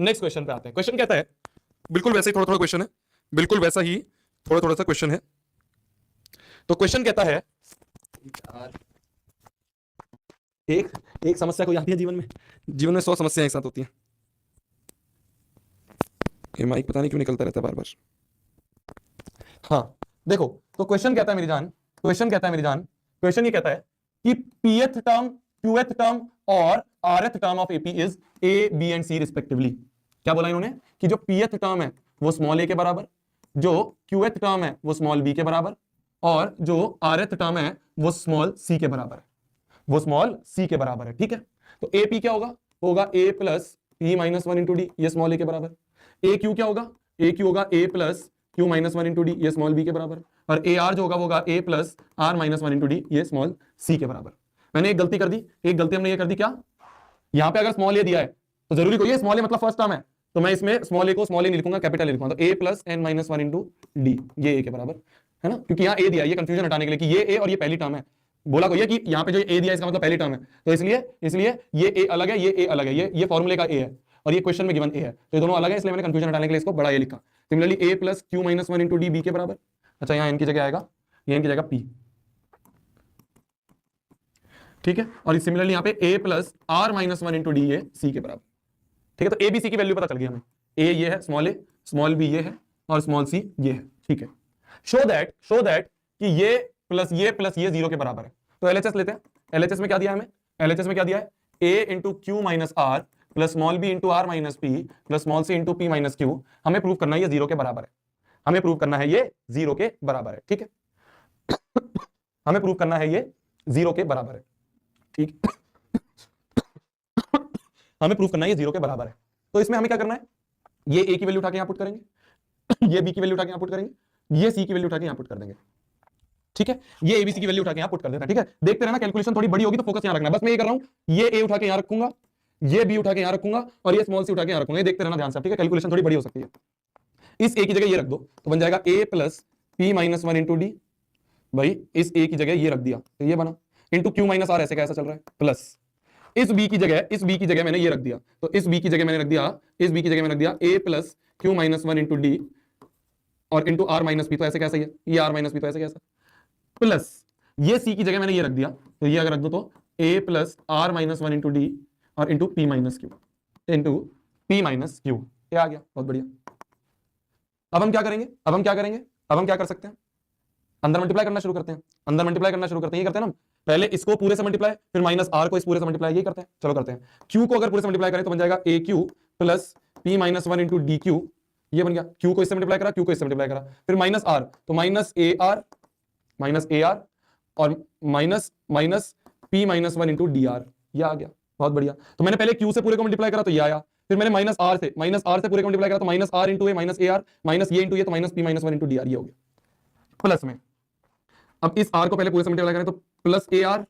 Next question पे आते हैं। क्वेश्चन कहता है, बिल्कुल वैसे ही थोड़ा थोड़ा क्वेश्चन है, बिल्कुल वैसा ही थोड़ा थोड़ा सा क्वेश्चन है। तो क्वेश्चन कहता है, एक एक समस्या कोई आती है जीवन में 100 समस्याएं एक साथ होती हैं। ये माइक पता नहीं क्यों निकलता रहता है बार बार। हाँ देखो, तो क्वेश्चन कहता है मेरी जान, क्वेश्चन ये कहता है कि pth टर्म, qth टर्म और rth term of AP is a, b and c respectively. क्या बोला इन्होंने कि जो pth टर्म है वो स्मॉल a के बराबर, जो qth टर्म है वो स्मॉल b के बराबर, और जो rth टर्म है वो स्मॉल c के बराबर है, वो स्मॉल c के बराबर है। ठीक है, तो AP क्या होगा a plus p minus 1 into D, ये स्मॉल a के बराबर। AQ क्या होगा, AQ होगा a plus q minus 1 into D, ये स्मॉल b के बराबर। और AR जो होगा a plus r minus 1 into D, ये स्मॉल c के बराबर। मैंने एक गलती कर दी, एक गलती हमने ये कर दी, क्या यहां पे अगर स्मॉल a दिया है तो जरूरी कोई है स्मॉल a मतलब फर्स्ट टर्म है, तो मैं इसमें स्मॉल a को स्मॉल a नहीं लिखूंगा, कैपिटल a लिखूंगा। तो a plus n minus 1 into D, ये a के बराबर है ना, क्योंकि यहाँ a दिया है, ये कंफ्यूजन हटाने के लिए कि ये a और ये पहली टर्म है। बोला कोई है कि यहाँ पे जो a दिया है इसका मतलब पहली टर्म है, तो इसलिए ये a अलग है, ये a अलग है, ये फॉर्मूले का a है और ये क्वेश्चन में गिवन a है, तो ये दोनों अलग है, इसलिए मैंने कंफ्यूजन हटाने के लिए इसको बड़ा a लिखा। Similarly a plus q minus 1 into D b के बराबर। अच्छा, यहाँ n की जगह आएगा, ये n की जगह p। ठीक है, और सिमिलरली यहाँ पे a plus r minus 1 into D, ये c के बराबर। ठीक है, तो a b c की वैल्यू पता चल गई हमें, a ये है स्मॉल a, स्मॉल b ये है और स्मॉल c ये है। ठीक है, शो दैट कि ये प्लस ये 0 के बराबर है। तो LHS लेते हैं, LHS में क्या दिया है हमें, LHS में क्या दिया है, a into q minus r plus small b into r minus p plus small c into P minus q. हमें प्रूव करना है ये 0 के बराबर है, हमें प्रूव करना है ये 0 के बराबर है। ठीक है, हमें प्रूव करना है ये 0 के बराबर है। ठीक, हमें प्रूव करना है ये 0 के बराबर है। तो इसमें हमें क्या करना है, ये a की वैल्यू उठा के यहां पुट करेंगे, ये b की वैल्यू उठा के यहां पुट करेंगे, ये c की वैल्यू उठा के यहां पुट कर देंगे। ठीक है, ये ABC की वैल्यू उठा के यहां पुट कर देना। ठीक है, देखते रहना, कैलकुलेशन थोड़ी बड़ी होगी तो फोकस यहां रखना। बस मैं ये कर रहा हूं, ये a उठा के यहां रखूंगा, ये b उठा के यहां रखूंगा और ये स्मॉल c उठा के यहां रखूंगा। ये देखते रहना ध्यान से। ठीक है, कैलकुलेशन थोड़ी बड़ी हो सकती है। इस a की जगह ये रख दो तो बन जाएगा a plus p minus 1 into D. भाई इस a की जगह ये रख दिया तो ये बना, इंटू क्यू माइनस आर, ऐसे कैसा चल रहा है, प्लस इस b की जगह मैंने ये रख दिया, तो इस b की जगह मैंने रख दिया, इस b की जगह मैंने रख दिया a plus Q minus 1 into D और इंटू आर माइनस पी, तो ऐसे कैसा, ये आर माइनस पी, तो ऐसे कैसा, प्लस ये c की जगह मैंने ये रख दिया, तो ये अगर रख दो तो a plus R minus 1 into D और into P minus Q, into P minus Q, ये आ गया, बहुत बढ़िया। अब हम क्या करेंगे, अब हम क्या कर सकते हैं, अंदर मल्टीप्लाई करना शुरू करते हैं, ये करते हैं ना, पहले इसको पूरे से मल्टीप्लाई, फिर माइनस आर को इस पूरे से मल्टीप्लाई, ये करते हैं। चलो करते हैं, क्यू को अगर पूरे से मल्टीप्लाई करें तो बन जाएगा A Q plus P minus 1 into D Q, ये बन गया, क्यू को इससे मल्टीप्लाई करा, क्यू को इससे मल्टीप्लाई करा, फिर माइनस आर, तो माइनस ए आर और minus p minus 1 into d r, ये आ गया, बहुत बढ़िया। तो मैंने पहले क्यू से पूरे को मल्टीप्लाई करा तो ये आया, फिर मैंने माइनस आर से पूरे को मल्टीप्लाई करा तो minus r into a minus a r minus ये इंटू ये, तो minus p minus 1 into d r, ये हो गया। प्लस में अब इस आर को पहले पूरे से मल्टीप्लाई करें तो प्लस ए आर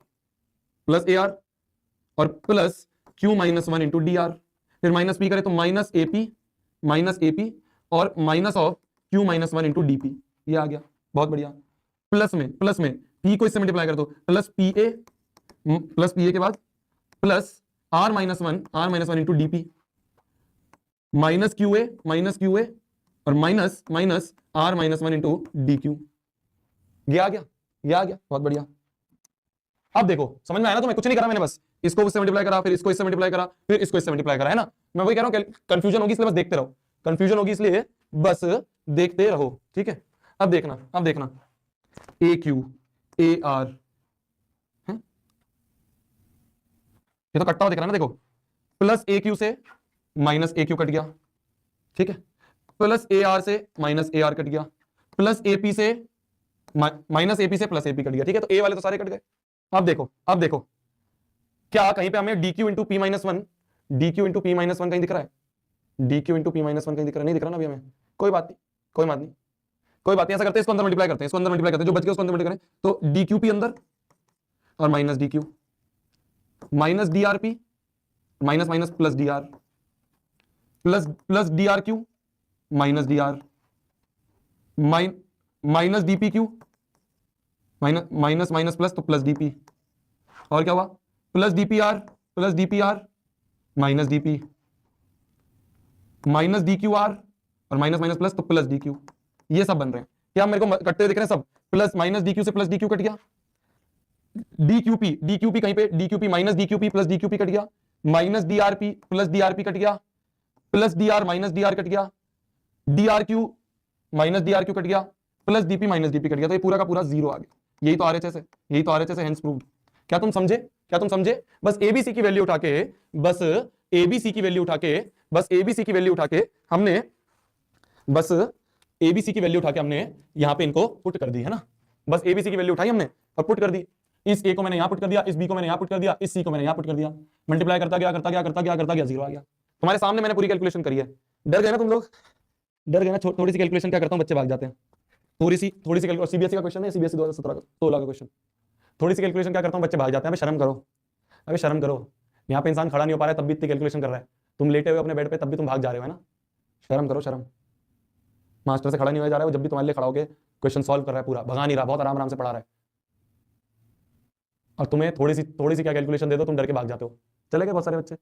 और plus Q minus 1 into d are, फिर माइनस पी करें तो माइनस एपी और minus of Q minus 1 into DP, ये आ गया, बहुत बढ़िया। प्लस में पी को इससे मल्टीप्लाई कर दो, प्लस पी ए के बाद plus R minus one into DP minus Q A और minus R minus 1 into D Q, ये आ गया, बहुत बढ़िया। अब देखो समझ में आया ना, तो मैं कुछ नहीं करा, मैंने बस इसको इससे मल्टीप्लाई करा, फिर इसको इससे मल्टीप्लाई करा, फिर इसको इससे मल्टीप्लाई करा, है ना। मैं वही कह रहा हूं, कंफ्यूजन होगी इसलिए बस देखते रहो, कंफ्यूजन होगी इसलिए बस देखते रहो। ठीक है, अब देखना ए क्यू ए आर, ये तो कटता हुआ दिख रहा है ना, देखो प्लस ए क्यू से माइनस ए क्यू कट गया, ठीक है, प्लस ए आर से माइनस ए आर कट गया, प्लस एपी से माइनस एपी से प्लस एपी कट गया। ठीक है, तो ए वाले तो सारे कट गए। अब देखो क्या कहीं पे हमें D Q into P minus one कहीं दिख रहा है, D Q into P minus one कहीं दिख रहा है, नहीं दिख रहा ना अभी हमें, कोई बात नहीं, ऐसा करते हैं, इसको अंदर मल्टीप्लाई करते हैं, जो बच गया उसको अंदर मल्टीप्लाई करें, तो डी क्यू पी अंदर और minus D Q minus D R P minus plus D are plus D R Q minus D R minus D P Q minus plus तो प्लस डी पी, और क्या हुआ plus D P R minus D P minus D Q R और minus minus plus तो plus D Q, ये सब बन रहे हैं। क्या मेरे को कटते हुए दिख रहे हैं सब? प्लस माइनस डी क्यू से प्लस डी क्यू कट गया, डी क्यू पी कहीं पे, D Q P minus D Q P plus D Q P cut गया, minus D R P plus D R P cut गया, plus D R minus D R cut गया, D R Q minus D R Q cut गया, plus DP minus DP cut गया, तो ये पूरा का पूरा जीरो आ गया। यही तो आरएचएस है, यही तो आरएचएस है, हेंस प्रूव्ड। क्या तुम समझे? क्या तुम समझे? बस एबीसी की वैल्यू उठा के, बस एबीसी की वैल्यू उठा के, बस एबीसी की वैल्यू उठा के हमने, बस एबीसी की वैल्यू उठा के हमने यहां पे इनको पुट कर दी है ना। बस एबीसी की वैल्यू उठाई हमने और पुट कर दी। इस ए को मैंने यहां पुट कर दिया, इस बी को मैंने यहां पुट कर दिया, इस सी को मैंने यहां पुट कर दिया, मल्टीप्लाई करता गया करता गया करता गया करता गया, जीरो आ गया। तुम्हारे सामने मैंने पूरी कैलकुलेशन करी है। डर गए ना तुम लोग? डर गए ना? थोड़ी सी कैलकुलेशन क्या करता हूं, बच्चे भाग जाते हैं। थोड़ी सी कैलकुलेशन, सीबीएसई का क्वेश्चन है, सीबीएसई 2017 का 16 का क्वेश्चन। थोड़ी सी कैलकुलेशन क्या करता हूं, बच्चे भाग जाते हैं। अबे शर्म करो, अबे शर्म करो। यहाँ पे इंसान खड़ा नहीं हो पा रहा है तब भी इतनी कैलकुलेशन कर रहा है। तुम लेटे हुए अपने बेड पे तब भी तुम भाग जा रहे हो, है ना? शर्म करो, शर्म। मास्टर से खड़ा नहीं हो जा रहा है वो, जब भी तुम्हारे लिए खड़ा होकर क्वेश्चन सॉल्व कर रहा है, पूरा भगा नहीं रहा, बहुत आराम आराम से पढ़ा रहा है। और तुम्हें थोड़ी सी क्या कैलकुलेशन दे दो, तुम डर के भाग जाते हो। चले गए बहुत सारे बच्चे।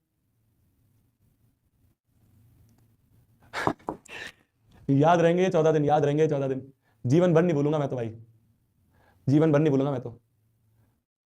याद रहेंगे 14 दिन, याद रहेंगे 14 दिन। जीवन भर नहीं भूलूंगा मैं तो भाई, जीवन भर नहीं भूलूंगा मैं तो।